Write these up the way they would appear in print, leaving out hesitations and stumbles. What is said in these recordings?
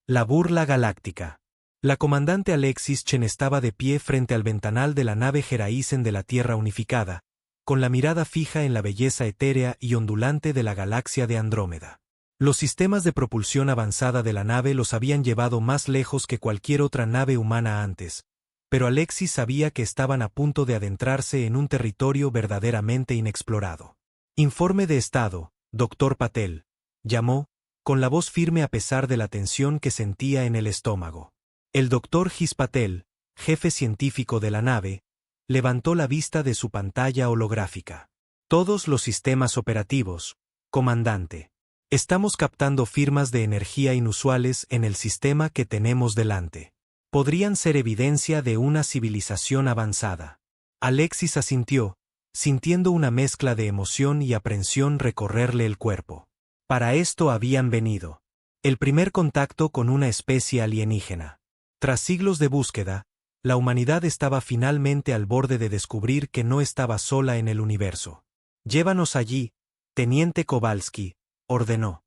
La burla galáctica. La comandante Alexis Chen estaba de pie frente al ventanal de la nave Geraisen de la Tierra Unificada, con la mirada fija en la belleza etérea y ondulante de la galaxia de Andrómeda. Los sistemas de propulsión avanzada de la nave los habían llevado más lejos que cualquier otra nave humana antes, pero Alexis sabía que estaban a punto de adentrarse en un territorio verdaderamente inexplorado. Informe de estado, Dr. Patel, llamó, con la voz firme a pesar de la tensión que sentía en el estómago. El Dr. Gis Patel, jefe científico de la nave, levantó la vista de su pantalla holográfica. Todos los sistemas operativos, comandante. Estamos captando firmas de energía inusuales en el sistema que tenemos delante. Podrían ser evidencia de una civilización avanzada. Alexis asintió, sintiendo una mezcla de emoción y aprensión recorrerle el cuerpo. Para esto habían venido. El primer contacto con una especie alienígena. Tras siglos de búsqueda, la humanidad estaba finalmente al borde de descubrir que no estaba sola en el universo. Llévanos allí, Teniente Kowalski, ordenó.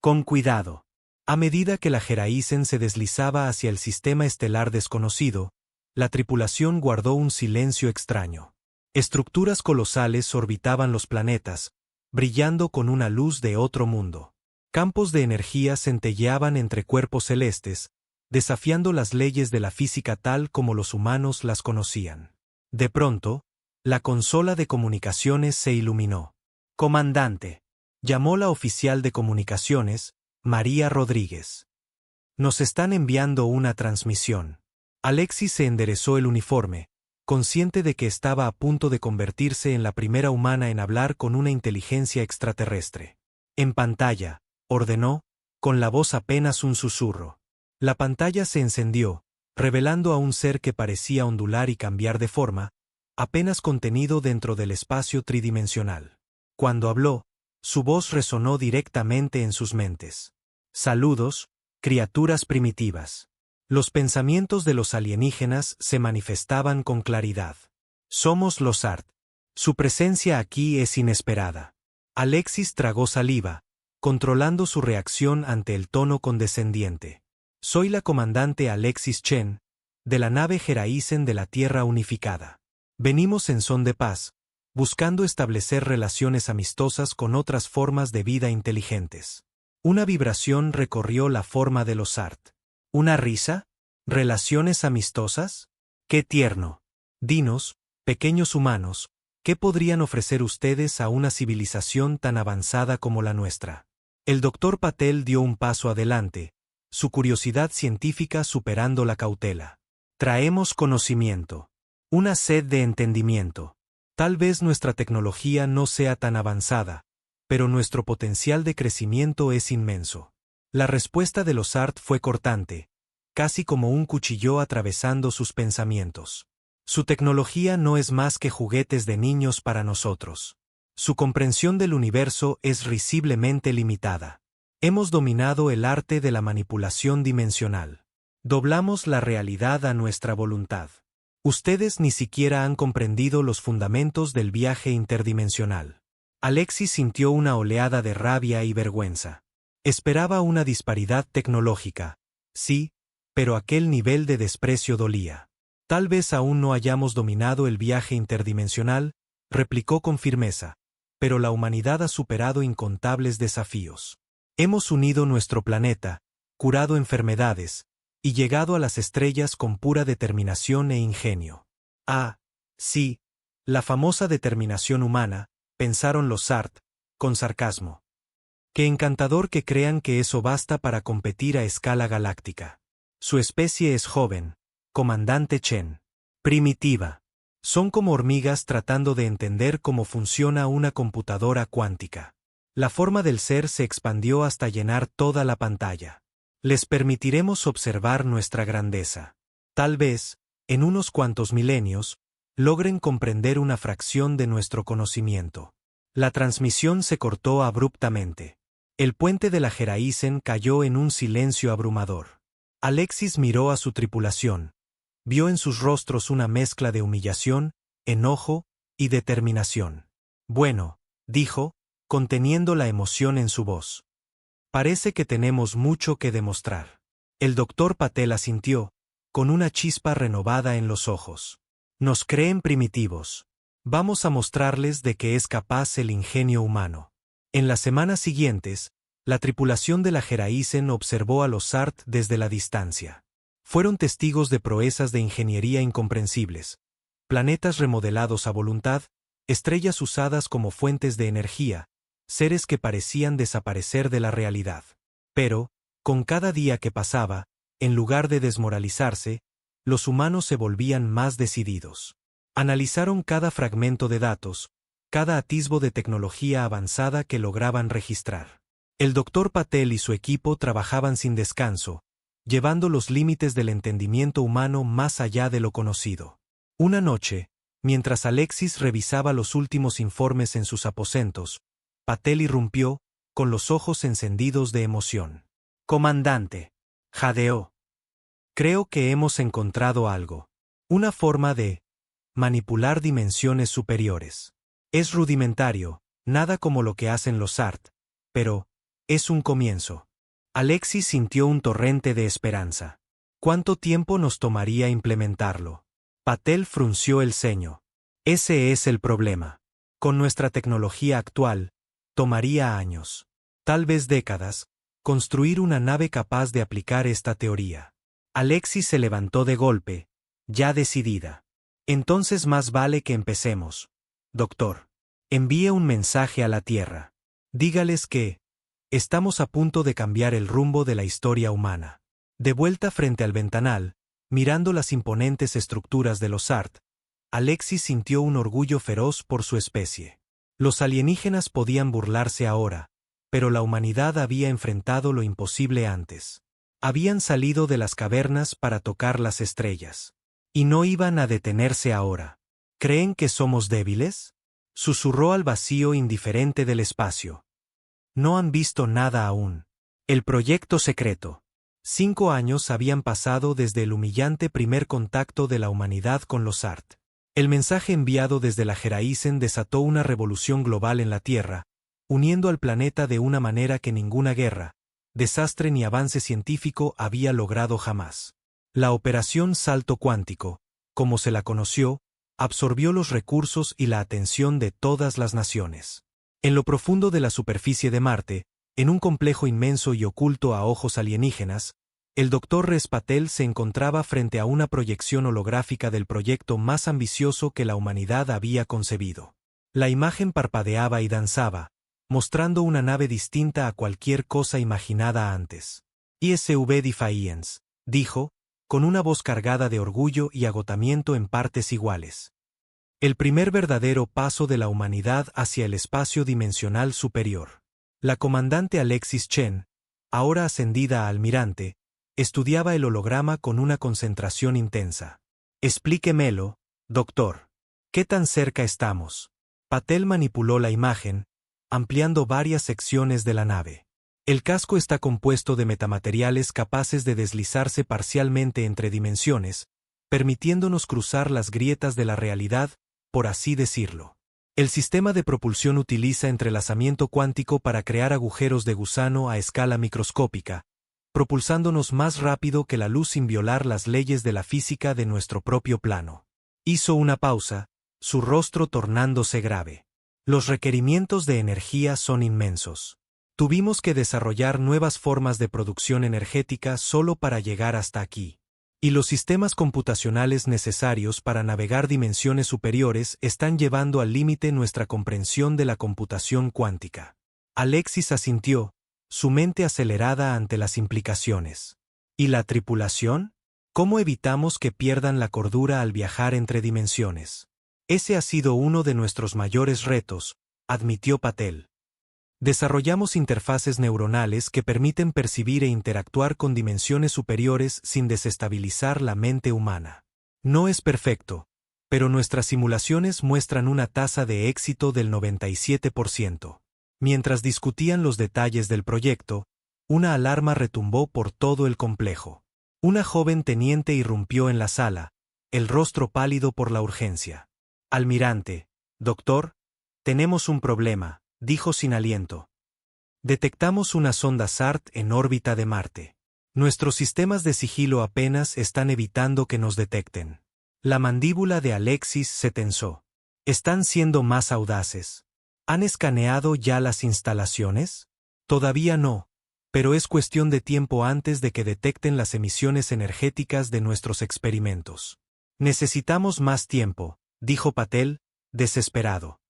Con cuidado. A medida que la Geraisen se deslizaba hacia el sistema estelar desconocido, la tripulación guardó un silencio extraño. Estructuras colosales orbitaban los planetas, brillando con una luz de otro mundo. Campos de energía centelleaban entre cuerpos celestes, desafiando las leyes de la física tal como los humanos las conocían. De pronto, la consola de comunicaciones se iluminó. Comandante, llamó la oficial de comunicaciones, María Rodríguez. Nos están enviando una transmisión. Alexis se enderezó el uniforme, consciente de que estaba a punto de convertirse en la primera humana en hablar con una inteligencia extraterrestre. En pantalla, ordenó, con la voz apenas un susurro. La pantalla se encendió, revelando a un ser que parecía ondular y cambiar de forma, apenas contenido dentro del espacio tridimensional. Cuando habló, su voz resonó directamente en sus mentes. Saludos, criaturas primitivas. Los pensamientos de los alienígenas se manifestaban con claridad. Somos los ART. Su presencia aquí es inesperada. Alexis tragó saliva, controlando su reacción ante el tono condescendiente. Soy la comandante Alexis Chen, de la nave Geraisen de la Tierra Unificada. Venimos en son de paz, buscando establecer relaciones amistosas con otras formas de vida inteligentes. Una vibración recorrió la forma de los ART. ¿Una risa? ¿Relaciones amistosas? ¡Qué tierno! Dinos, pequeños humanos, ¿qué podrían ofrecer ustedes a una civilización tan avanzada como la nuestra? El Dr. Patel dio un paso adelante, su curiosidad científica superando la cautela. Traemos conocimiento. Una sed de entendimiento. Tal vez nuestra tecnología no sea tan avanzada, pero nuestro potencial de crecimiento es inmenso. La respuesta de los ART fue cortante, casi como un cuchillo atravesando sus pensamientos. Su tecnología no es más que juguetes de niños para nosotros. Su comprensión del universo es risiblemente limitada. Hemos dominado el arte de la manipulación dimensional. Doblamos la realidad a nuestra voluntad. Ustedes ni siquiera han comprendido los fundamentos del viaje interdimensional. Alexis sintió una oleada de rabia y vergüenza. Esperaba una disparidad tecnológica, sí, pero aquel nivel de desprecio dolía. Tal vez aún no hayamos dominado el viaje interdimensional, replicó con firmeza, pero la humanidad ha superado incontables desafíos. Hemos unido nuestro planeta, curado enfermedades, y llegado a las estrellas con pura determinación e ingenio. Ah, sí, la famosa determinación humana, pensaron los ART, con sarcasmo. Qué encantador que crean que eso basta para competir a escala galáctica. Su especie es joven, comandante Chen. Primitiva. Son como hormigas tratando de entender cómo funciona una computadora cuántica. La forma del ser se expandió hasta llenar toda la pantalla. Les permitiremos observar nuestra grandeza. Tal vez, en unos cuantos milenios, logren comprender una fracción de nuestro conocimiento. La transmisión se cortó abruptamente. El puente de la Geraisen cayó en un silencio abrumador. Alexis miró a su tripulación. Vio en sus rostros una mezcla de humillación, enojo y determinación. Bueno, dijo, conteniendo la emoción en su voz. Parece que tenemos mucho que demostrar. El doctor Patel asintió, con una chispa renovada en los ojos. Nos creen primitivos. Vamos a mostrarles de qué es capaz el ingenio humano. En las semanas siguientes, la tripulación de la Geraisen observó a los Zart desde la distancia. Fueron testigos de proezas de ingeniería incomprensibles, planetas remodelados a voluntad, estrellas usadas como fuentes de energía, seres que parecían desaparecer de la realidad. Pero, con cada día que pasaba, en lugar de desmoralizarse, los humanos se volvían más decididos. Analizaron cada fragmento de datos, cada atisbo de tecnología avanzada que lograban registrar. El doctor Patel y su equipo trabajaban sin descanso, llevando los límites del entendimiento humano más allá de lo conocido. Una noche, mientras Alexis revisaba los últimos informes en sus aposentos, Patel irrumpió, con los ojos encendidos de emoción. «Comandante», jadeó. «Creo que hemos encontrado algo. Una forma de manipular dimensiones superiores. Es rudimentario, nada como lo que hacen los Zart, pero es un comienzo». Alexis sintió un torrente de esperanza. ¿Cuánto tiempo nos tomaría implementarlo? Patel frunció el ceño. Ese es el problema. Con nuestra tecnología actual, tomaría años, tal vez décadas, construir una nave capaz de aplicar esta teoría. Alexis se levantó de golpe, ya decidida. Entonces más vale que empecemos. Doctor, envíe un mensaje a la Tierra. Dígales que estamos a punto de cambiar el rumbo de la historia humana. De vuelta frente al ventanal, mirando las imponentes estructuras de los Zart, Alexis sintió un orgullo feroz por su especie. Los alienígenas podían burlarse ahora, pero la humanidad había enfrentado lo imposible antes. Habían salido de las cavernas para tocar las estrellas. Y no iban a detenerse ahora. ¿Creen que somos débiles?, susurró al vacío indiferente del espacio. No han visto nada aún. El proyecto secreto. 5 años habían pasado desde el humillante primer contacto de la humanidad con los Zart. El mensaje enviado desde la Geraisen desató una revolución global en la Tierra, uniendo al planeta de una manera que ninguna guerra, desastre ni avance científico había logrado jamás. La Operación Salto Cuántico, como se la conoció, absorbió los recursos y la atención de todas las naciones. En lo profundo de la superficie de Marte, en un complejo inmenso y oculto a ojos alienígenas, el Dr. Res Patel se encontraba frente a una proyección holográfica del proyecto más ambicioso que la humanidad había concebido. La imagen parpadeaba y danzaba, mostrando una nave distinta a cualquier cosa imaginada antes. ISV Defiance, dijo, con una voz cargada de orgullo y agotamiento en partes iguales. El primer verdadero paso de la humanidad hacia el espacio dimensional superior. La comandante Alexis Chen, ahora ascendida a almirante, estudiaba el holograma con una concentración intensa. Explíquemelo, doctor. ¿Qué tan cerca estamos? Patel manipuló la imagen, ampliando varias secciones de la nave. El casco está compuesto de metamateriales capaces de deslizarse parcialmente entre dimensiones, permitiéndonos cruzar las grietas de la realidad, por así decirlo. El sistema de propulsión utiliza entrelazamiento cuántico para crear agujeros de gusano a escala microscópica, propulsándonos más rápido que la luz sin violar las leyes de la física de nuestro propio plano. Hizo una pausa, su rostro tornándose grave. Los requerimientos de energía son inmensos. Tuvimos que desarrollar nuevas formas de producción energética solo para llegar hasta aquí. Y los sistemas computacionales necesarios para navegar dimensiones superiores están llevando al límite nuestra comprensión de la computación cuántica. Alexis asintió, su mente acelerada ante las implicaciones. ¿Y la tripulación? ¿Cómo evitamos que pierdan la cordura al viajar entre dimensiones? Ese ha sido uno de nuestros mayores retos, admitió Patel. Desarrollamos interfaces neuronales que permiten percibir e interactuar con dimensiones superiores sin desestabilizar la mente humana. No es perfecto, pero nuestras simulaciones muestran una tasa de éxito del 97%. Mientras discutían los detalles del proyecto, una alarma retumbó por todo el complejo. Una joven teniente irrumpió en la sala, el rostro pálido por la urgencia. Almirante, doctor, tenemos un problema, dijo sin aliento. Detectamos una sonda Zart en órbita de Marte. Nuestros sistemas de sigilo apenas están evitando que nos detecten. La mandíbula de Alexis se tensó. ¿Están siendo más audaces? ¿Han escaneado ya las instalaciones? Todavía no, pero es cuestión de tiempo antes de que detecten las emisiones energéticas de nuestros experimentos. Necesitamos más tiempo, dijo Patel, desesperado.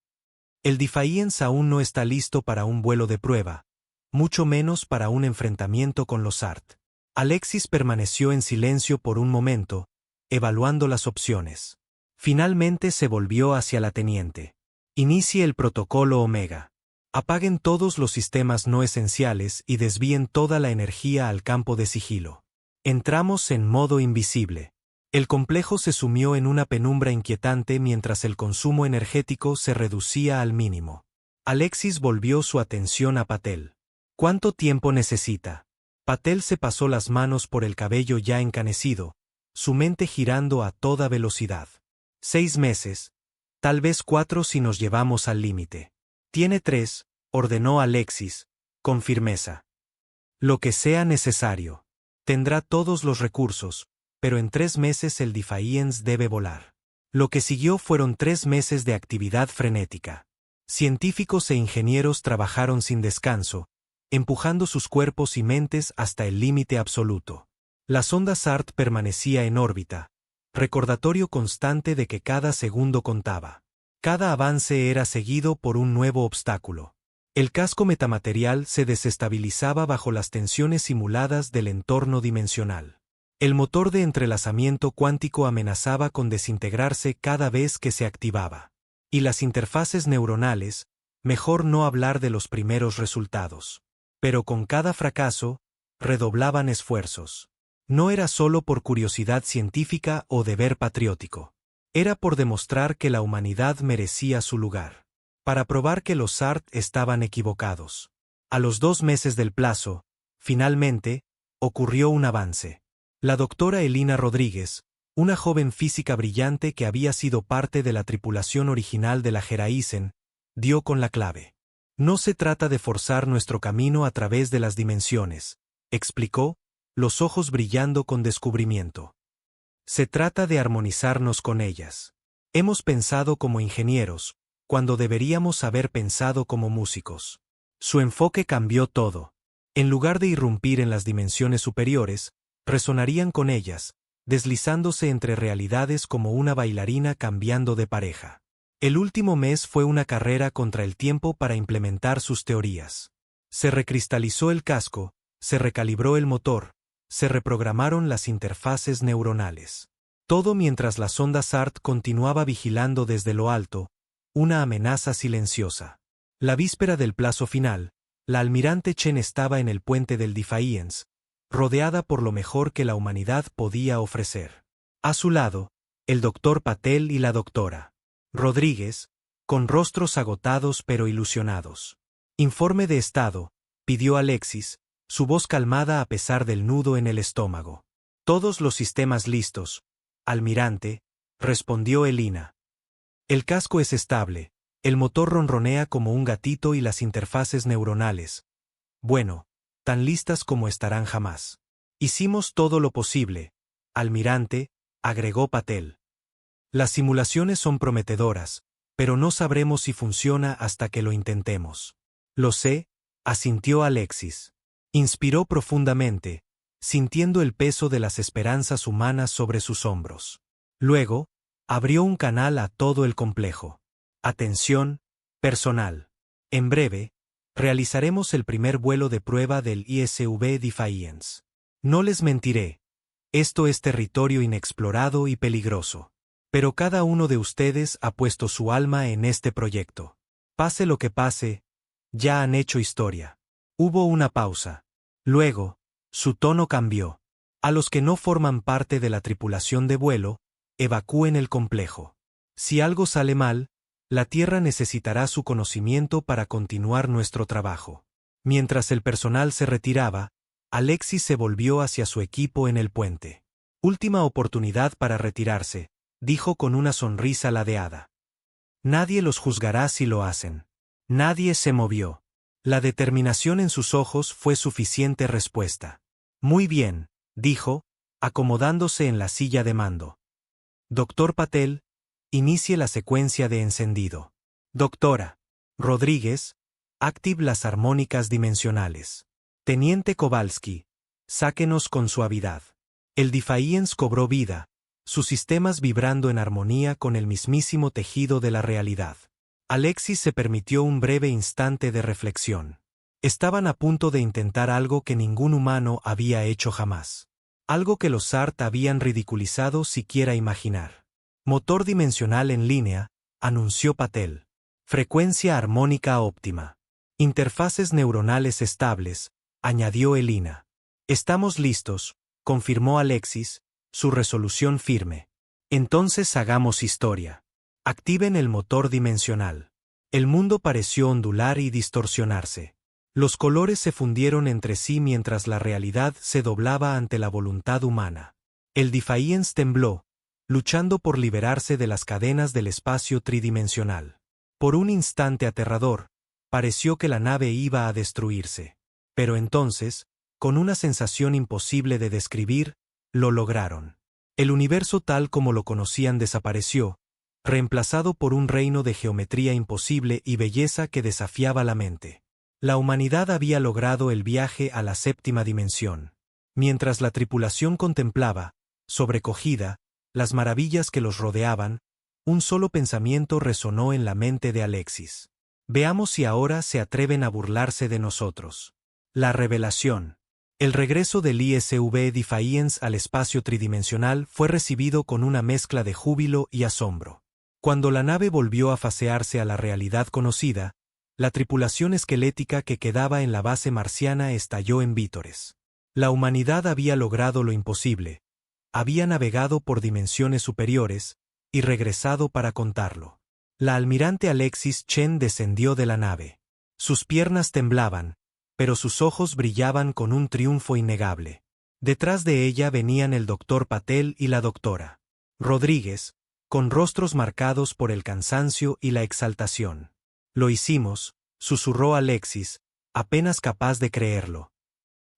El Defiance aún no está listo para un vuelo de prueba, mucho menos para un enfrentamiento con los SART. Alexis permaneció en silencio por un momento, evaluando las opciones. Finalmente se volvió hacia la teniente. Inicie el protocolo Omega. Apaguen todos los sistemas no esenciales y desvíen toda la energía al campo de sigilo. Entramos en modo invisible. El complejo se sumió en una penumbra inquietante mientras el consumo energético se reducía al mínimo. Alexis volvió su atención a Patel. ¿Cuánto tiempo necesita? Patel se pasó las manos por el cabello ya encanecido, su mente girando a toda velocidad. 6 meses, tal vez 4 si nos llevamos al límite. Tiene 3, ordenó Alexis, con firmeza. Lo que sea necesario. Tendrá todos los recursos, pero en 3 meses el Defiance debe volar. Lo que siguió fueron 3 meses de actividad frenética. Científicos e ingenieros trabajaron sin descanso, empujando sus cuerpos y mentes hasta el límite absoluto. La sonda SART permanecía en órbita, recordatorio constante de que cada segundo contaba. Cada avance era seguido por un nuevo obstáculo. El casco metamaterial se desestabilizaba bajo las tensiones simuladas del entorno dimensional. El motor de entrelazamiento cuántico amenazaba con desintegrarse cada vez que se activaba. Y las interfaces neuronales, mejor no hablar de los primeros resultados. Pero con cada fracaso, redoblaban esfuerzos. No era solo por curiosidad científica o deber patriótico. Era por demostrar que la humanidad merecía su lugar. Para probar que los SART estaban equivocados. A los 2 meses del plazo, finalmente, ocurrió un avance. La doctora Elina Rodríguez, una joven física brillante que había sido parte de la tripulación original de la Geraisen, dio con la clave. No se trata de forzar nuestro camino a través de las dimensiones, explicó, los ojos brillando con descubrimiento. Se trata de armonizarnos con ellas. Hemos pensado como ingenieros, cuando deberíamos haber pensado como músicos. Su enfoque cambió todo. En lugar de irrumpir en las dimensiones superiores, resonarían con ellas, deslizándose entre realidades como una bailarina cambiando de pareja. El último mes fue una carrera contra el tiempo para implementar sus teorías. Se recristalizó el casco, se recalibró el motor, se reprogramaron las interfaces neuronales. Todo mientras la sonda SART continuaba vigilando desde lo alto, una amenaza silenciosa. La víspera del plazo final, la almirante Chen estaba en el puente del Defiance, rodeada por lo mejor que la humanidad podía ofrecer. A su lado, el doctor Patel y la doctora Rodríguez, con rostros agotados pero ilusionados. Informe de estado, pidió Alexis, su voz calmada a pesar del nudo en el estómago. Todos los sistemas listos, almirante, respondió Elina. El casco es estable, el motor ronronea como un gatito y las interfaces neuronales. Bueno, tan listas como estarán jamás. Hicimos todo lo posible, almirante, agregó Patel. Las simulaciones son prometedoras, pero no sabremos si funciona hasta que lo intentemos. Lo sé, asintió Alexis. Inspiró profundamente, sintiendo el peso de las esperanzas humanas sobre sus hombros. Luego, abrió un canal a todo el complejo. Atención, personal. En breve, realizaremos el primer vuelo de prueba del ISV Defiance. No les mentiré, esto es territorio inexplorado y peligroso. Pero cada uno de ustedes ha puesto su alma en este proyecto. Pase lo que pase, ya han hecho historia. Hubo una pausa. Luego, su tono cambió. A los que no forman parte de la tripulación de vuelo, evacúen el complejo. Si algo sale mal, la Tierra necesitará su conocimiento para continuar nuestro trabajo. Mientras el personal se retiraba, Alexis se volvió hacia su equipo en el puente. Última oportunidad para retirarse, dijo con una sonrisa ladeada. Nadie los juzgará si lo hacen. Nadie se movió. La determinación en sus ojos fue suficiente respuesta. Muy bien, dijo, acomodándose en la silla de mando. Doctor Patel, inicie la secuencia de encendido. Doctora Rodríguez, active las armónicas dimensionales. Teniente Kowalski, sáquenos con suavidad. El Defiance cobró vida, sus sistemas vibrando en armonía con el mismísimo tejido de la realidad. Alexis se permitió un breve instante de reflexión. Estaban a punto de intentar algo que ningún humano había hecho jamás. Algo que los Zart habían ridiculizado siquiera imaginar. Motor dimensional en línea, anunció Patel. Frecuencia armónica óptima. Interfaces neuronales estables, añadió Elina. Estamos listos, confirmó Alexis, su resolución firme. Entonces hagamos historia. Activen el motor dimensional. El mundo pareció ondular y distorsionarse. Los colores se fundieron entre sí mientras la realidad se doblaba ante la voluntad humana. El Defiance tembló, luchando por liberarse de las cadenas del espacio tridimensional. Por un instante aterrador, pareció que la nave iba a destruirse. Pero entonces, con una sensación imposible de describir, lo lograron. El universo tal como lo conocían desapareció, reemplazado por un reino de geometría imposible y belleza que desafiaba la mente. La humanidad había logrado el viaje a la séptima dimensión. Mientras la tripulación contemplaba, sobrecogida, las maravillas que los rodeaban, un solo pensamiento resonó en la mente de Alexis. Veamos si ahora se atreven a burlarse de nosotros. La revelación. El regreso del ISV Defiance al espacio tridimensional fue recibido con una mezcla de júbilo y asombro. Cuando la nave volvió a fasearse a la realidad conocida, la tripulación esquelética que quedaba en la base marciana estalló en vítores. La humanidad había logrado lo imposible. Había navegado por dimensiones superiores y regresado para contarlo. La almirante Alexis Chen descendió de la nave. Sus piernas temblaban, pero sus ojos brillaban con un triunfo innegable. Detrás de ella venían el doctor Patel y la doctora Rodríguez, con rostros marcados por el cansancio y la exaltación. Lo hicimos, susurró Alexis, apenas capaz de creerlo.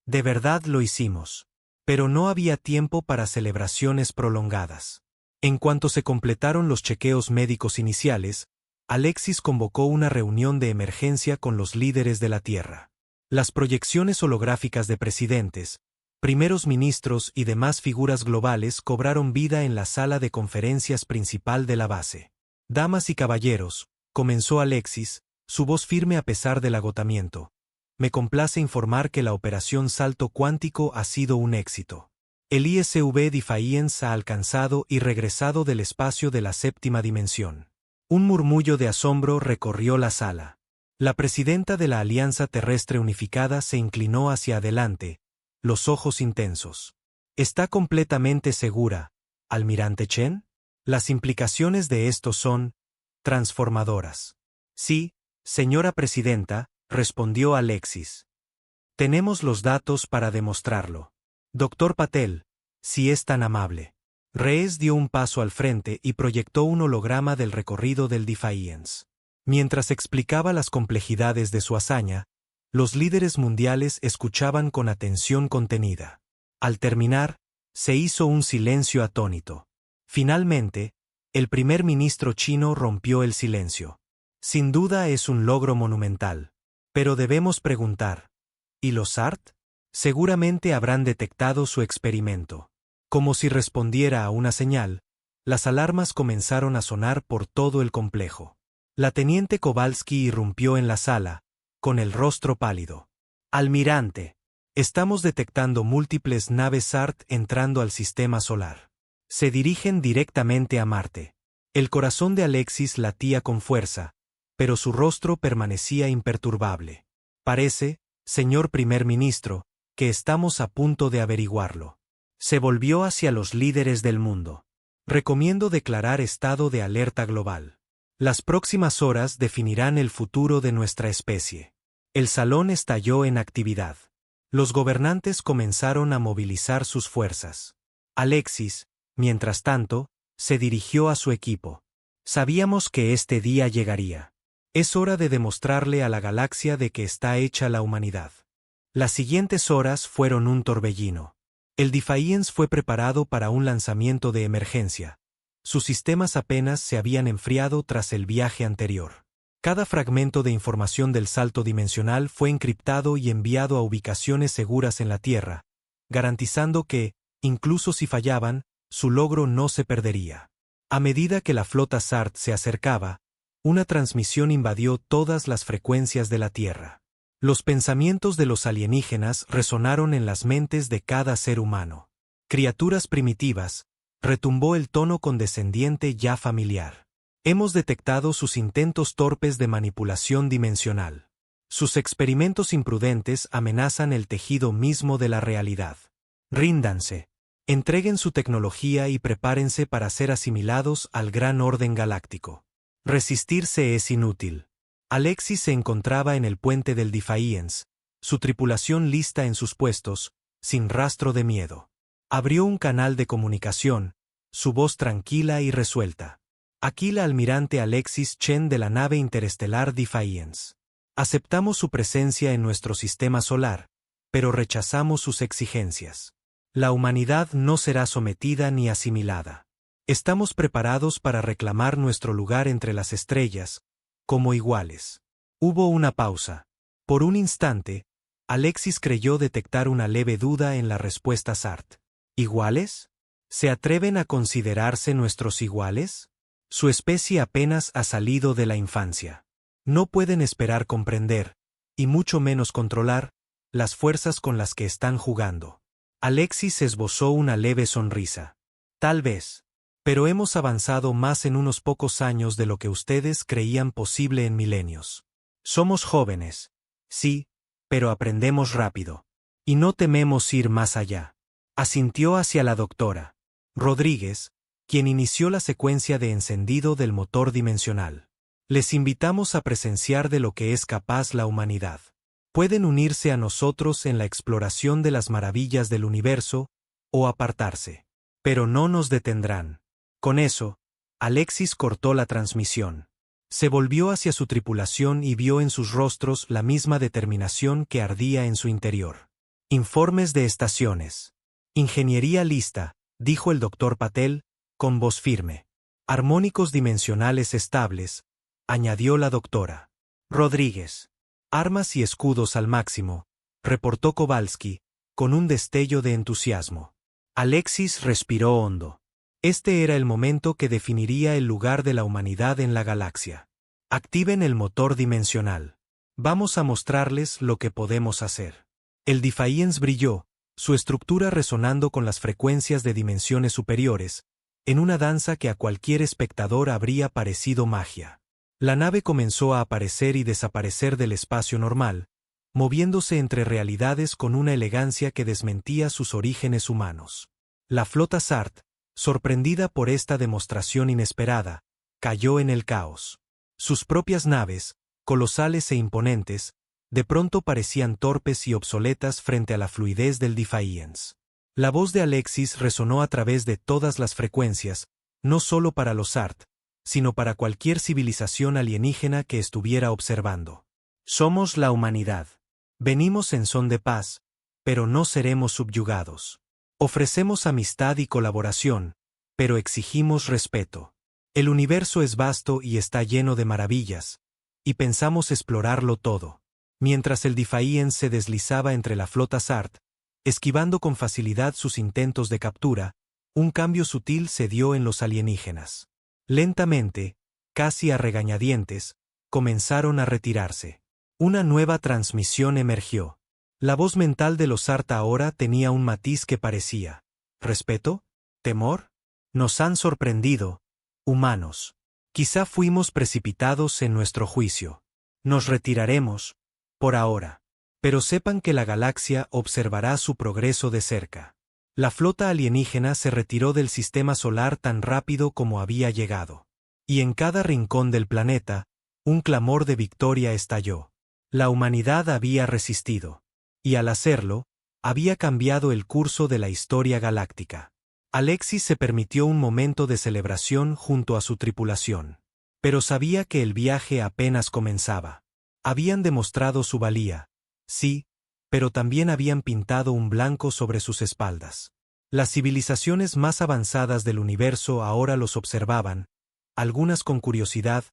De verdad lo hicimos. Pero no había tiempo para celebraciones prolongadas. En cuanto se completaron los chequeos médicos iniciales, Alexis convocó una reunión de emergencia con los líderes de la Tierra. Las proyecciones holográficas de presidentes, primeros ministros y demás figuras globales cobraron vida en la sala de conferencias principal de la base. Damas y caballeros, comenzó Alexis, su voz firme a pesar del agotamiento. Me complace informar que la operación Salto Cuántico ha sido un éxito. El ISV Defiance ha alcanzado y regresado del espacio de la séptima dimensión. Un murmullo de asombro recorrió la sala. La presidenta de la Alianza Terrestre Unificada se inclinó hacia adelante, los ojos intensos. ¿Está completamente segura, almirante Chen? Las implicaciones de esto son transformadoras. Sí, señora presidenta, respondió Alexis. Tenemos los datos para demostrarlo. Doctor Patel, si es tan amable. Reyes dio un paso al frente y proyectó un holograma del recorrido del Defiance. Mientras explicaba las complejidades de su hazaña, los líderes mundiales escuchaban con atención contenida. Al terminar, se hizo un silencio atónito. Finalmente, el primer ministro chino rompió el silencio. Sin duda es un logro monumental. Pero debemos preguntar, ¿y los Zart? Seguramente habrán detectado su experimento. Como si respondiera a una señal, las alarmas comenzaron a sonar por todo el complejo. La teniente Kowalski irrumpió en la sala, con el rostro pálido. Almirante, estamos detectando múltiples naves Zart entrando al sistema solar. Se dirigen directamente a Marte. El corazón de Alexis latía con fuerza, pero su rostro permanecía imperturbable. Parece, señor primer ministro, que estamos a punto de averiguarlo. Se volvió hacia los líderes del mundo. Recomiendo declarar estado de alerta global. Las próximas horas definirán el futuro de nuestra especie. El salón estalló en actividad. Los gobernantes comenzaron a movilizar sus fuerzas. Alexis, mientras tanto, se dirigió a su equipo. Sabíamos que este día llegaría. Es hora de demostrarle a la galaxia de qué está hecha la humanidad. Las siguientes horas fueron un torbellino. El Defiance fue preparado para un lanzamiento de emergencia. Sus sistemas apenas se habían enfriado tras el viaje anterior. Cada fragmento de información del salto dimensional fue encriptado y enviado a ubicaciones seguras en la Tierra, garantizando que, incluso si fallaban, su logro no se perdería. A medida que la flota SART se acercaba, una transmisión invadió todas las frecuencias de la Tierra. Los pensamientos de los alienígenas resonaron en las mentes de cada ser humano. Criaturas primitivas, retumbó el tono condescendiente ya familiar. Hemos detectado sus intentos torpes de manipulación dimensional. Sus experimentos imprudentes amenazan el tejido mismo de la realidad. Ríndanse. Entreguen su tecnología y prepárense para ser asimilados al gran orden galáctico. Resistirse es inútil. Alexis se encontraba en el puente del Defiance, su tripulación lista en sus puestos, sin rastro de miedo. Abrió un canal de comunicación, su voz tranquila y resuelta. Aquí la almirante Alexis Chen de la nave interestelar Defiance. Aceptamos su presencia en nuestro sistema solar, pero rechazamos sus exigencias. La humanidad no será sometida ni asimilada. Estamos preparados para reclamar nuestro lugar entre las estrellas, como iguales. Hubo una pausa. Por un instante, Alexis creyó detectar una leve duda en la respuesta SART. ¿Iguales? ¿Se atreven a considerarse nuestros iguales? Su especie apenas ha salido de la infancia. No pueden esperar comprender, y mucho menos controlar, las fuerzas con las que están jugando. Alexis esbozó una leve sonrisa. Tal vez. Pero hemos avanzado más en unos pocos años de lo que ustedes creían posible en milenios. Somos jóvenes. Sí, pero aprendemos rápido. Y no tememos ir más allá. Asintió hacia la doctora Rodríguez, quien inició la secuencia de encendido del motor dimensional. Les invitamos a presenciar de lo que es capaz la humanidad. Pueden unirse a nosotros en la exploración de las maravillas del universo, o apartarse. Pero no nos detendrán. Con eso, Alexis cortó la transmisión. Se volvió hacia su tripulación y vio en sus rostros la misma determinación que ardía en su interior. Informes de estaciones. Ingeniería lista, dijo el Dr. Patel, con voz firme. Armónicos dimensionales estables, añadió la doctora Rodríguez. Armas y escudos al máximo, reportó Kowalski, con un destello de entusiasmo. Alexis respiró hondo. Este era el momento que definiría el lugar de la humanidad en la galaxia. Activen el motor dimensional. Vamos a mostrarles lo que podemos hacer. El Defiance brilló, su estructura resonando con las frecuencias de dimensiones superiores, en una danza que a cualquier espectador habría parecido magia. La nave comenzó a aparecer y desaparecer del espacio normal, moviéndose entre realidades con una elegancia que desmentía sus orígenes humanos. La flota SART, sorprendida por esta demostración inesperada, cayó en el caos. Sus propias naves, colosales e imponentes, de pronto parecían torpes y obsoletas frente a la fluidez del Defiance. La voz de Alexis resonó a través de todas las frecuencias, no solo para los SART, sino para cualquier civilización alienígena que estuviera observando. Somos la humanidad. Venimos en son de paz, pero no seremos subyugados. Ofrecemos amistad y colaboración, pero exigimos respeto. El universo es vasto y está lleno de maravillas, y pensamos explorarlo todo. Mientras el Defiance se deslizaba entre la flota SART, esquivando con facilidad sus intentos de captura, un cambio sutil se dio en los alienígenas. Lentamente, casi a regañadientes, comenzaron a retirarse. Una nueva transmisión emergió. La voz mental de los SART ahora tenía un matiz que parecía: ¿respeto? ¿Temor? Nos han sorprendido, humanos. Quizá fuimos precipitados en nuestro juicio. Nos retiraremos, por ahora. Pero sepan que la galaxia observará su progreso de cerca. La flota alienígena se retiró del sistema solar tan rápido como había llegado. Y en cada rincón del planeta, un clamor de victoria estalló. La humanidad había resistido. Y al hacerlo, había cambiado el curso de la historia galáctica. Alexis se permitió un momento de celebración junto a su tripulación. Pero sabía que el viaje apenas comenzaba. Habían demostrado su valía, sí, pero también habían pintado un blanco sobre sus espaldas. Las civilizaciones más avanzadas del universo ahora los observaban, algunas con curiosidad,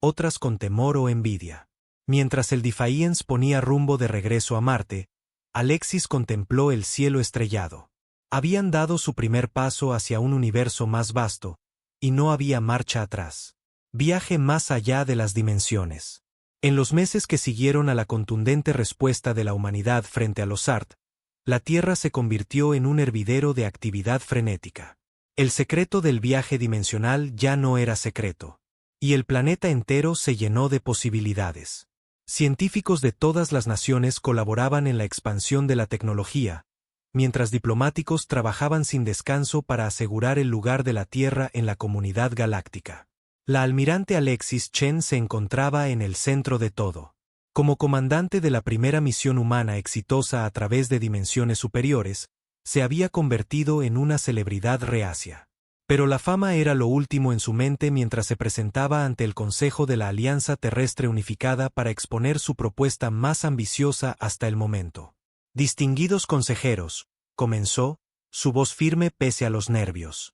otras con temor o envidia. Mientras el Defiance ponía rumbo de regreso a Marte, Alexis contempló el cielo estrellado. Habían dado su primer paso hacia un universo más vasto, y no había marcha atrás. Viaje más allá de las dimensiones. En los meses que siguieron a la contundente respuesta de la humanidad frente a los Zart, la Tierra se convirtió en un hervidero de actividad frenética. El secreto del viaje dimensional ya no era secreto, y el planeta entero se llenó de posibilidades. Científicos de todas las naciones colaboraban en la expansión de la tecnología, mientras diplomáticos trabajaban sin descanso para asegurar el lugar de la Tierra en la comunidad galáctica. La almirante Alexis Chen se encontraba en el centro de todo. Como comandante de la primera misión humana exitosa a través de dimensiones superiores, se había convertido en una celebridad reacia. Pero la fama era lo último en su mente mientras se presentaba ante el Consejo de la Alianza Terrestre Unificada para exponer su propuesta más ambiciosa hasta el momento. Distinguidos consejeros, comenzó, su voz firme pese a los nervios.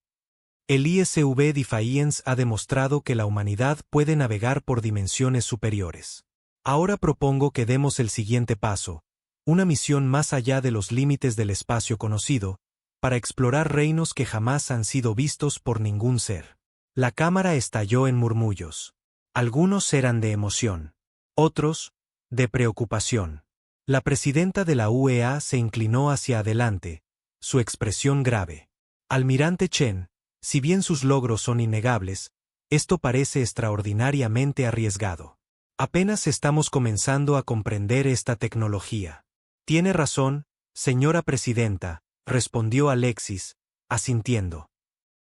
El ISV Defiance ha demostrado que la humanidad puede navegar por dimensiones superiores. Ahora propongo que demos el siguiente paso, una misión más allá de los límites del espacio conocido, para explorar reinos que jamás han sido vistos por ningún ser. La cámara estalló en murmullos. Algunos eran de emoción. Otros, de preocupación. La presidenta de la UEA se inclinó hacia adelante, su expresión grave. Almirante Chen, si bien sus logros son innegables, esto parece extraordinariamente arriesgado. Apenas estamos comenzando a comprender esta tecnología. Tiene razón, señora presidenta, respondió Alexis, asintiendo.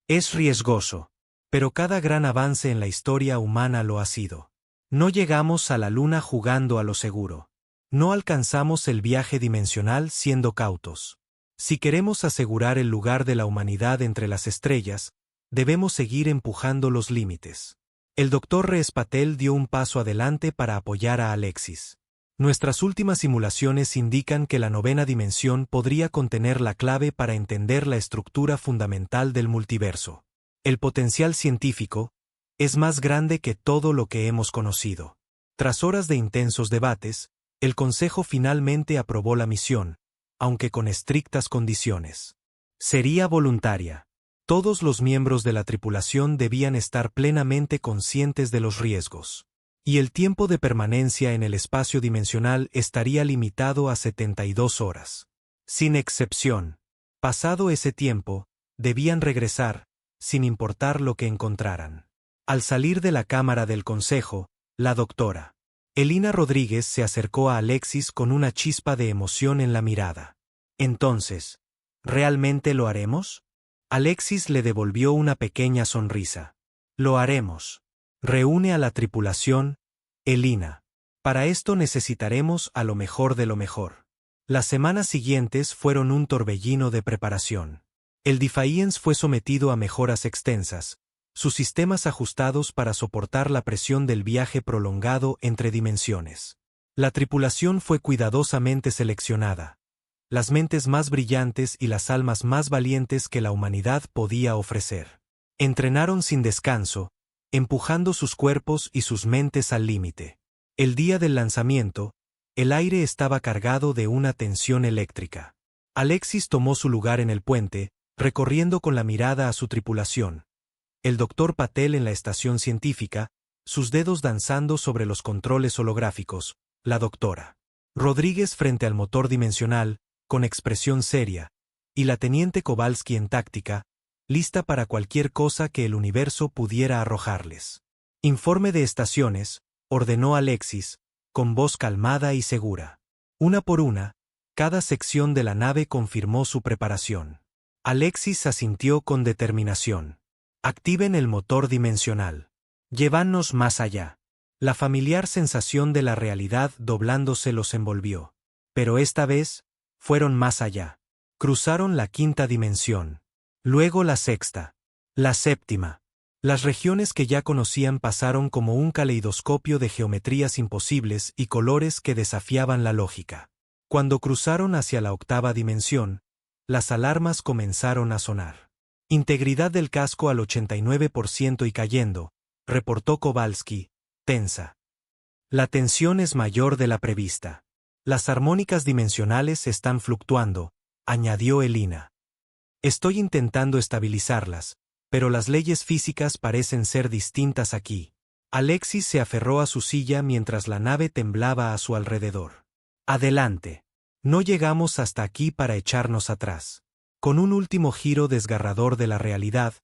Es riesgoso, pero cada gran avance en la historia humana lo ha sido. No llegamos a la luna jugando a lo seguro. No alcanzamos el viaje dimensional siendo cautos. Si queremos asegurar el lugar de la humanidad entre las estrellas, debemos seguir empujando los límites. El doctor Rez Patel dio un paso adelante para apoyar a Alexis. Nuestras últimas simulaciones indican que la novena dimensión podría contener la clave para entender la estructura fundamental del multiverso. El potencial científico es más grande que todo lo que hemos conocido. Tras horas de intensos debates, el Consejo finalmente aprobó la misión, aunque con estrictas condiciones. Sería voluntaria. Todos los miembros de la tripulación debían estar plenamente conscientes de los riesgos. Y el tiempo de permanencia en el espacio dimensional estaría limitado a 72 horas. Sin excepción. Pasado ese tiempo, debían regresar, sin importar lo que encontraran. Al salir de la cámara del consejo, la doctora Elina Rodríguez se acercó a Alexis con una chispa de emoción en la mirada. Entonces, ¿realmente lo haremos? Alexis le devolvió una pequeña sonrisa. Lo haremos. Reúne a la tripulación, Elina. Para esto necesitaremos a lo mejor de lo mejor. Las semanas siguientes fueron un torbellino de preparación. El Defiance fue sometido a mejoras extensas, sus sistemas ajustados para soportar la presión del viaje prolongado entre dimensiones. La tripulación fue cuidadosamente seleccionada. Las mentes más brillantes y las almas más valientes que la humanidad podía ofrecer. Entrenaron sin descanso, empujando sus cuerpos y sus mentes al límite. El día del lanzamiento, el aire estaba cargado de una tensión eléctrica. Alexis tomó su lugar en el puente, recorriendo con la mirada a su tripulación. El doctor Patel en la estación científica, sus dedos danzando sobre los controles holográficos, la doctora Rodríguez frente al motor dimensional, con expresión seria, y la teniente Kowalski en táctica, lista para cualquier cosa que el universo pudiera arrojarles. Informe de estaciones, ordenó Alexis, con voz calmada y segura. Una por una, cada sección de la nave confirmó su preparación. Alexis asintió con determinación. Activen el motor dimensional. Llévanos más allá. La familiar sensación de la realidad doblándose los envolvió. Pero esta vez, fueron más allá. Cruzaron la quinta dimensión. Luego la sexta. La séptima. Las regiones que ya conocían pasaron como un caleidoscopio de geometrías imposibles y colores que desafiaban la lógica. Cuando cruzaron hacia la octava dimensión, las alarmas comenzaron a sonar. Integridad del casco al 89% y cayendo, reportó Kowalski, tensa. La tensión es mayor de la prevista. Las armónicas dimensionales están fluctuando, añadió Elina. Estoy intentando estabilizarlas, pero las leyes físicas parecen ser distintas aquí. Alexis se aferró a su silla mientras la nave temblaba a su alrededor. Adelante. No llegamos hasta aquí para echarnos atrás. Con un último giro desgarrador de la realidad,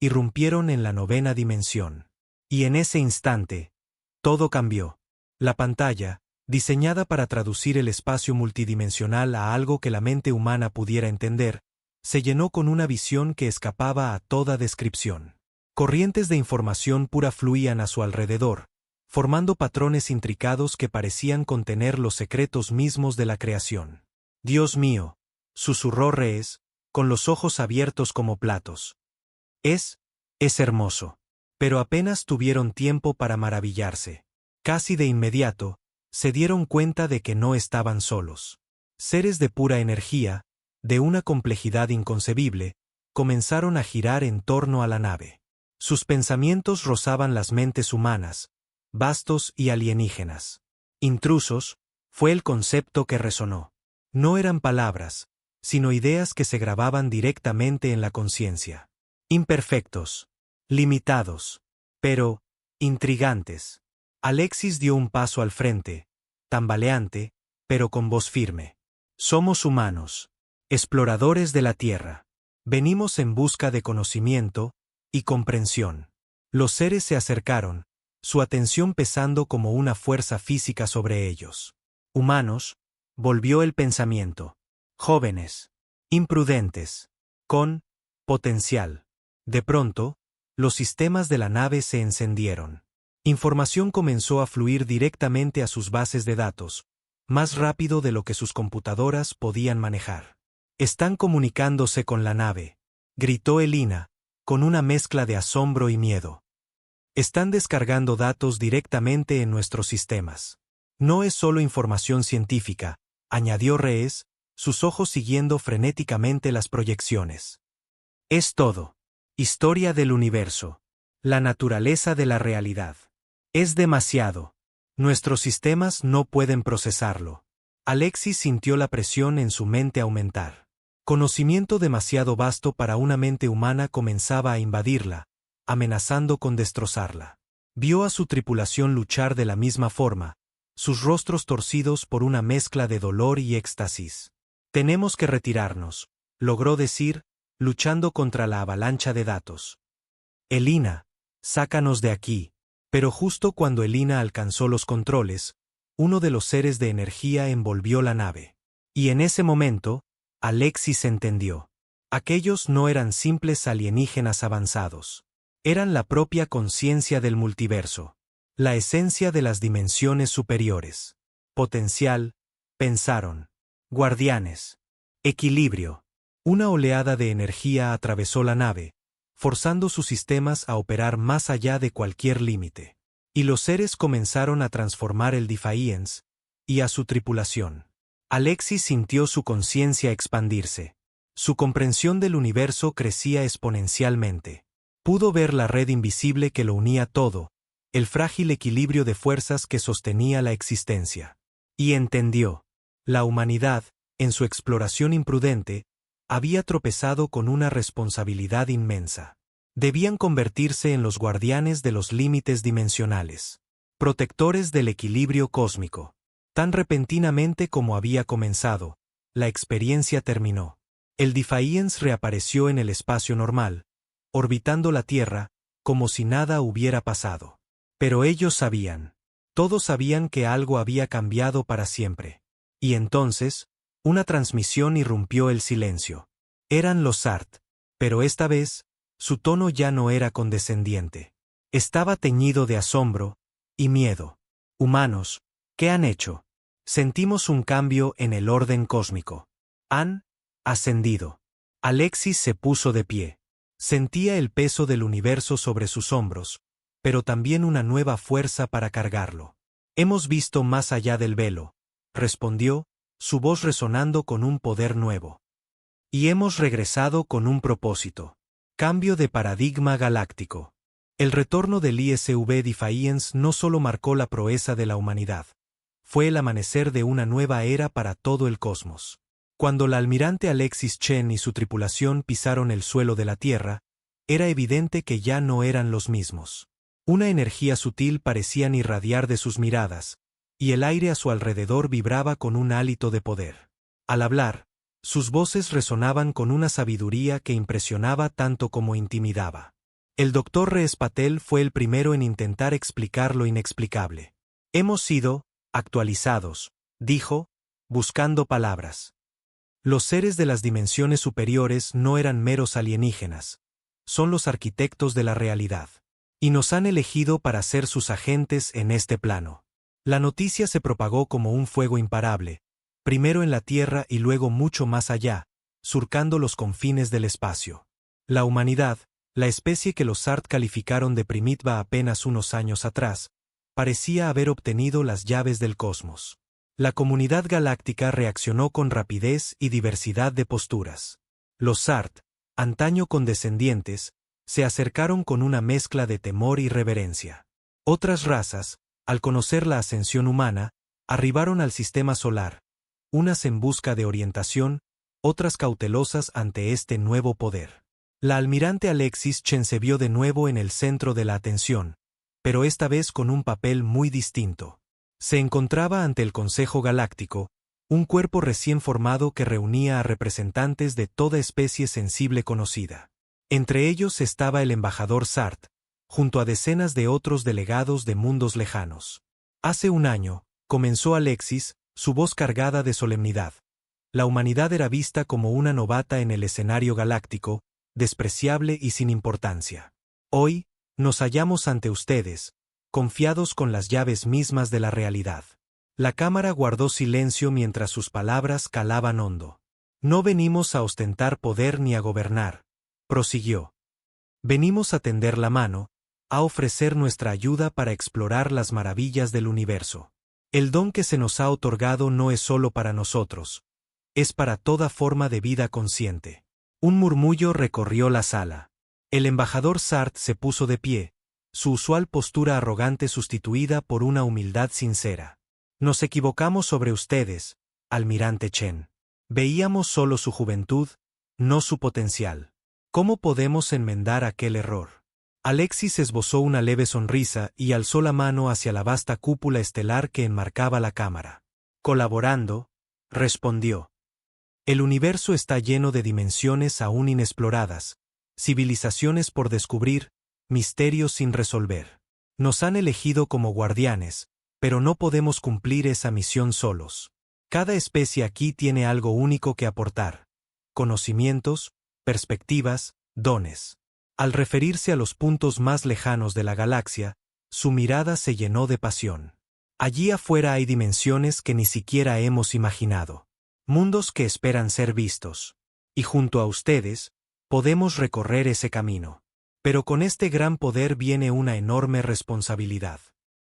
irrumpieron en la novena dimensión. Y en ese instante, todo cambió. La pantalla, diseñada para traducir el espacio multidimensional a algo que la mente humana pudiera entender, se llenó con una visión que escapaba a toda descripción. Corrientes de información pura fluían a su alrededor, formando patrones intricados que parecían contener los secretos mismos de la creación. «Dios mío», susurró Rees, con los ojos abiertos como platos. Es hermoso». Pero apenas tuvieron tiempo para maravillarse. Casi de inmediato, se dieron cuenta de que no estaban solos. Seres de pura energía, de una complejidad inconcebible, comenzaron a girar en torno a la nave. Sus pensamientos rozaban las mentes humanas, vastos y alienígenas. Intrusos, fue el concepto que resonó. No eran palabras, sino ideas que se grababan directamente en la conciencia. Imperfectos, limitados, pero intrigantes. Alexis dio un paso al frente, tambaleante, pero con voz firme. Somos humanos, exploradores de la Tierra. Venimos en busca de conocimiento y comprensión. Los seres se acercaron, su atención pesando como una fuerza física sobre ellos. Humanos, volvió el pensamiento. Jóvenes, imprudentes, con potencial. De pronto, los sistemas de la nave se encendieron. Información comenzó a fluir directamente a sus bases de datos, más rápido de lo que sus computadoras podían manejar. «Están comunicándose con la nave», gritó Elina, con una mezcla de asombro y miedo. «Están descargando datos directamente en nuestros sistemas. No es solo información científica», añadió Rees, sus ojos siguiendo frenéticamente las proyecciones. «Es todo. Historia del universo. La naturaleza de la realidad. Es demasiado. Nuestros sistemas no pueden procesarlo». Alexis sintió la presión en su mente aumentar. Conocimiento demasiado vasto para una mente humana comenzaba a invadirla, amenazando con destrozarla. Vio a su tripulación luchar de la misma forma, sus rostros torcidos por una mezcla de dolor y éxtasis. «Tenemos que retirarnos», logró decir, luchando contra la avalancha de datos. «Elina, sácanos de aquí». Pero justo cuando Elina alcanzó los controles, uno de los seres de energía envolvió la nave. Y en ese momento, Alexis entendió. Aquellos no eran simples alienígenas avanzados. Eran la propia conciencia del multiverso. La esencia de las dimensiones superiores. Potencial, pensaron. Guardianes. Equilibrio. Una oleada de energía atravesó la nave, forzando sus sistemas a operar más allá de cualquier límite. Y los seres comenzaron a transformar el Defiance y a su tripulación. Alexis sintió su conciencia expandirse. Su comprensión del universo crecía exponencialmente. Pudo ver la red invisible que lo unía todo, el frágil equilibrio de fuerzas que sostenía la existencia. Y entendió. La humanidad, en su exploración imprudente, había tropezado con una responsabilidad inmensa. Debían convertirse en los guardianes de los límites dimensionales, protectores del equilibrio cósmico. Tan repentinamente como había comenzado, la experiencia terminó. El Defiance reapareció en el espacio normal, orbitando la Tierra, como si nada hubiera pasado. Pero ellos sabían. Todos sabían que algo había cambiado para siempre. Y entonces, una transmisión irrumpió el silencio. Eran los Zart, pero esta vez, su tono ya no era condescendiente. Estaba teñido de asombro y miedo. «Humanos, ¿qué han hecho? Sentimos un cambio en el orden cósmico. Han ascendido». Alexis se puso de pie. Sentía el peso del universo sobre sus hombros, pero también una nueva fuerza para cargarlo. «Hemos visto más allá del velo», respondió, su voz resonando con un poder nuevo. Y hemos regresado con un propósito. Cambio de paradigma galáctico. El retorno del ISV Defiance no solo marcó la proeza de la humanidad. Fue el amanecer de una nueva era para todo el cosmos. Cuando la almirante Alexis Chen y su tripulación pisaron el suelo de la Tierra, era evidente que ya no eran los mismos. Una energía sutil parecía irradiar de sus miradas, y el aire a su alrededor vibraba con un hálito de poder. Al hablar, sus voces resonaban con una sabiduría que impresionaba tanto como intimidaba. El doctor Rez Patel fue el primero en intentar explicar lo inexplicable. Hemos sido actualizados, dijo, buscando palabras. Los seres de las dimensiones superiores no eran meros alienígenas. Son los arquitectos de la realidad. Y nos han elegido para ser sus agentes en este plano. La noticia se propagó como un fuego imparable, primero en la Tierra y luego mucho más allá, surcando los confines del espacio. La humanidad, la especie que los Sart calificaron de primitiva apenas unos años atrás, parecía haber obtenido las llaves del cosmos. La comunidad galáctica reaccionó con rapidez y diversidad de posturas. Los Sart, antaño condescendientes, se acercaron con una mezcla de temor y reverencia. Otras razas, al conocer la ascensión humana, arribaron al sistema solar, unas en busca de orientación, otras cautelosas ante este nuevo poder. La almirante Alexis Chen se vio de nuevo en el centro de la atención, pero esta vez con un papel muy distinto. Se encontraba ante el Consejo Galáctico, un cuerpo recién formado que reunía a representantes de toda especie sensible conocida. Entre ellos estaba el embajador Sart, junto a decenas de otros delegados de mundos lejanos. Hace un año, comenzó Alexis, su voz cargada de solemnidad. La humanidad era vista como una novata en el escenario galáctico, despreciable y sin importancia. Hoy, nos hallamos ante ustedes, confiados con las llaves mismas de la realidad. La cámara guardó silencio mientras sus palabras calaban hondo. No venimos a ostentar poder ni a gobernar, prosiguió. Venimos a tender la mano, a ofrecer nuestra ayuda para explorar las maravillas del universo. El don que se nos ha otorgado no es solo para nosotros, es para toda forma de vida consciente. Un murmullo recorrió la sala. El embajador Sart se puso de pie, su usual postura arrogante sustituida por una humildad sincera. Nos equivocamos sobre ustedes, almirante Chen. Veíamos solo su juventud, no su potencial. ¿Cómo podemos enmendar aquel error? Alexis esbozó una leve sonrisa y alzó la mano hacia la vasta cúpula estelar que enmarcaba la cámara. Colaborando, respondió. El universo está lleno de dimensiones aún inexploradas, civilizaciones por descubrir, misterios sin resolver. Nos han elegido como guardianes, pero no podemos cumplir esa misión solos. Cada especie aquí tiene algo único que aportar: conocimientos, perspectivas, dones. Al referirse a los puntos más lejanos de la galaxia, su mirada se llenó de pasión. Allí afuera hay dimensiones que ni siquiera hemos imaginado. Mundos que esperan ser vistos. Y junto a ustedes, podemos recorrer ese camino. Pero con este gran poder viene una enorme responsabilidad.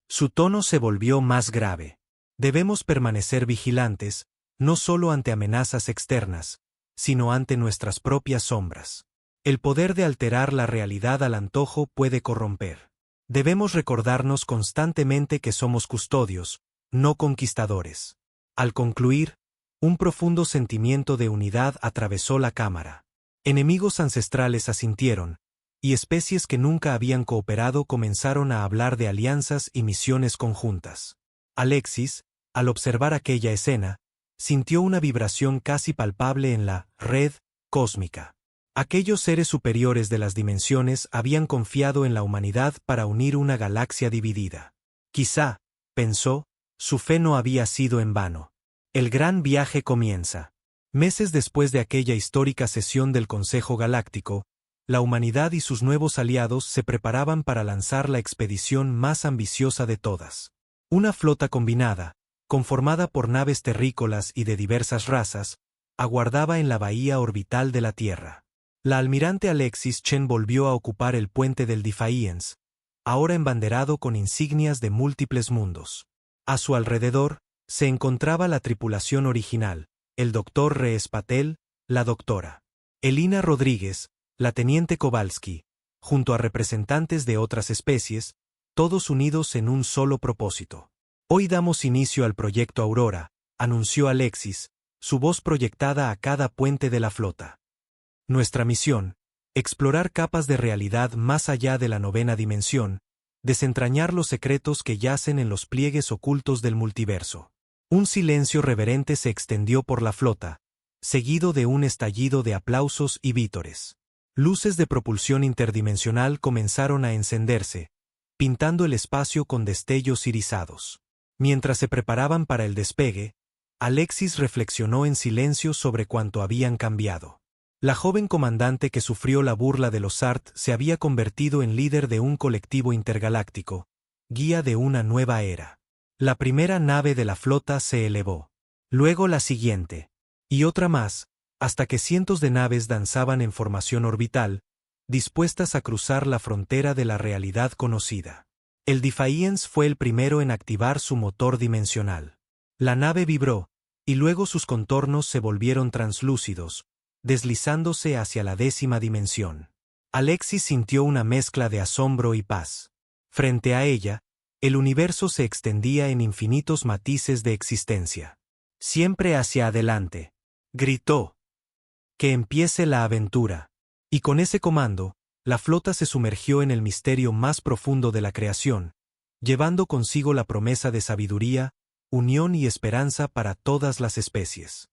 Su tono se volvió más grave. Debemos permanecer vigilantes, no solo ante amenazas externas, sino ante nuestras propias sombras. El poder de alterar la realidad al antojo puede corromper. Debemos recordarnos constantemente que somos custodios, no conquistadores. Al concluir, un profundo sentimiento de unidad atravesó la cámara. Enemigos ancestrales asintieron, y especies que nunca habían cooperado comenzaron a hablar de alianzas y misiones conjuntas. Alexis, al observar aquella escena, sintió una vibración casi palpable en la red cósmica. Aquellos seres superiores de las dimensiones habían confiado en la humanidad para unir una galaxia dividida. Quizá, pensó, su fe no había sido en vano. El gran viaje comienza. Meses después de aquella histórica sesión del Consejo Galáctico, la humanidad y sus nuevos aliados se preparaban para lanzar la expedición más ambiciosa de todas. Una flota combinada, conformada por naves terrícolas y de diversas razas, aguardaba en la bahía orbital de la Tierra. La almirante Alexis Chen volvió a ocupar el puente del Defiance, ahora embanderado con insignias de múltiples mundos. A su alrededor, se encontraba la tripulación original, el Dr. Reyes Patel, la Dra. Elina Rodríguez, la Teniente Kowalski, junto a representantes de otras especies, todos unidos en un solo propósito. Hoy damos inicio al proyecto Aurora, anunció Alexis, su voz proyectada a cada puente de la flota. Nuestra misión, explorar capas de realidad más allá de la 9ª dimensión, desentrañar los secretos que yacen en los pliegues ocultos del multiverso. Un silencio reverente se extendió por la flota, seguido de un estallido de aplausos y vítores. Luces de propulsión interdimensional comenzaron a encenderse, pintando el espacio con destellos irisados. Mientras se preparaban para el despegue, Alexis reflexionó en silencio sobre cuánto habían cambiado. La joven comandante que sufrió la burla de los Zart se había convertido en líder de un colectivo intergaláctico, guía de una nueva era. La primera nave de la flota se elevó. Luego la siguiente. Y otra más, hasta que cientos de naves danzaban en formación orbital, dispuestas a cruzar la frontera de la realidad conocida. El Defiance fue el primero en activar su motor dimensional. La nave vibró, y luego sus contornos se volvieron translúcidos, deslizándose hacia la 10ª dimensión. Alexis sintió una mezcla de asombro y paz. Frente a ella, el universo se extendía en infinitos matices de existencia. Siempre hacia adelante, gritó. Que empiece la aventura. Y con ese comando, la flota se sumergió en el misterio más profundo de la creación, llevando consigo la promesa de sabiduría, unión y esperanza para todas las especies.